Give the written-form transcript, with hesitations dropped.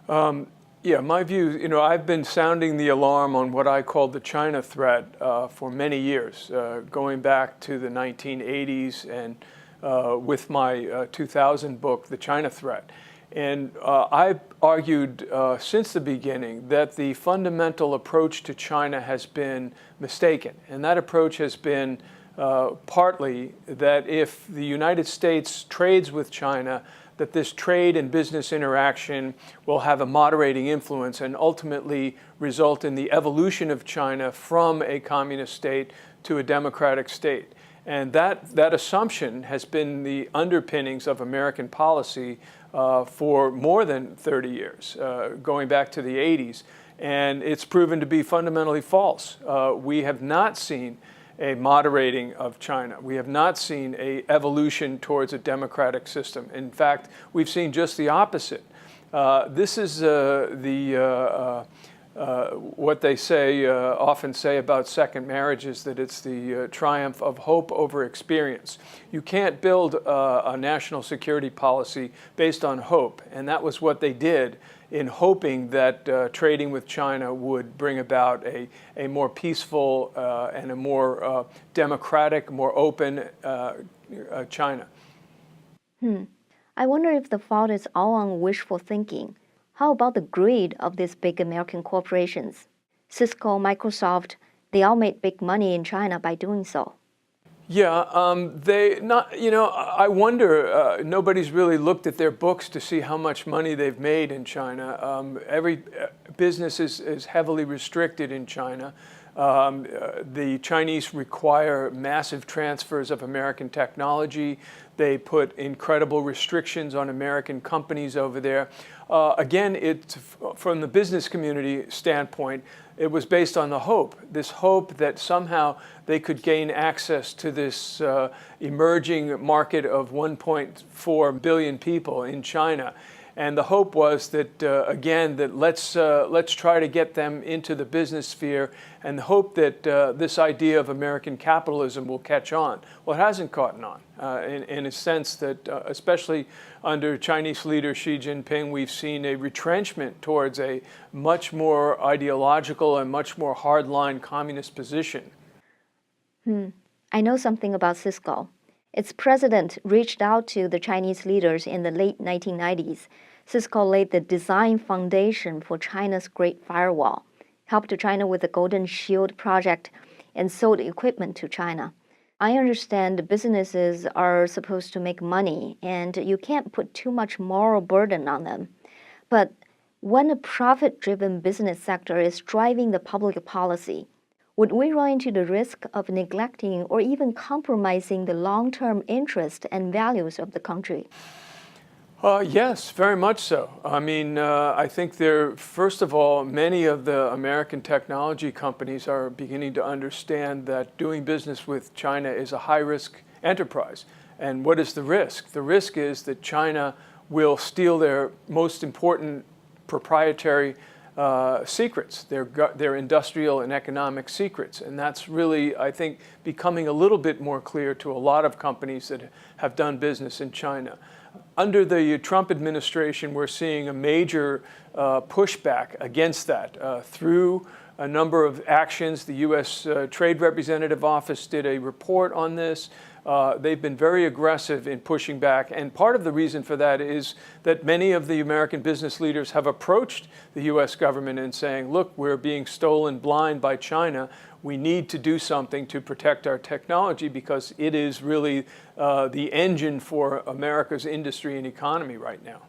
Yeah, my view, I've been sounding the alarm on what I call the China threat for many years, going back to the 1980s and with my 2000 book, The China Threat. And I've argued since the beginning that the fundamental approach to China has been mistaken. And that approach has been partly that if the United States trades with China, that this trade and business interaction will have a moderating influence and ultimately result in the evolution of China from a communist state to a democratic state. And that assumption has been the underpinnings of American policy for more than 30 years, going back to the 80s. And it's proven to be fundamentally false. We have not seen a moderating of China. We have not seen an evolution towards a democratic system. In fact, we've seen just the opposite. This is what they say, often say about second marriages, that it's the triumph of hope over experience. You can't build a national security policy based on hope, and that was what they did in hoping that trading with China would bring about a more peaceful and a more democratic, more open China. I wonder if the fault is all on wishful thinking. How about the greed of these big American corporations? Cisco, Microsoft, they all made big money in China by doing so. Yeah, I wonder, nobody's really looked at their books to see how much money they've made in China. Every business is heavily restricted in China. The Chinese require massive transfers of American technology. They put incredible restrictions on American companies over there. Again, from the business community standpoint, it was based on this hope that somehow they could gain access to this emerging market of 1.4 billion people in China. And the hope was that, again, that let's try to get them into the business sphere, and the hope that this idea of American capitalism will catch on. Well, it hasn't caught on, in a sense that, especially under Chinese leader Xi Jinping, we've seen a retrenchment towards a much more ideological and much more hardline communist position. I know something about Cisco. Its president reached out to the Chinese leaders in the late 1990s. Cisco laid the design foundation for China's Great Firewall, helped China with the Golden Shield project, and sold equipment to China. I understand businesses are supposed to make money, and you can't put too much moral burden on them. But when a profit-driven business sector is driving the public policy, would we run into the risk of neglecting or even compromising the long-term interest and values of the country? Yes, very much so. I mean, I think first of all, many of the American technology companies are beginning to understand that doing business with China is a high-risk enterprise. And what is the risk? The risk is that China will steal their most important proprietary secrets, their industrial and economic secrets. And that's really, I think, becoming a little bit more clear to a lot of companies that have done business in China. Under the Trump administration, we're seeing a major pushback against that through a number of actions. The U.S. Trade Representative Office did a report on this. They've been very aggressive in pushing back, and part of the reason for that is that many of the American business leaders have approached the U.S. government and saying, look, we're being stolen blind by China. We need to do something to protect our technology because it is really the engine for America's industry and economy right now.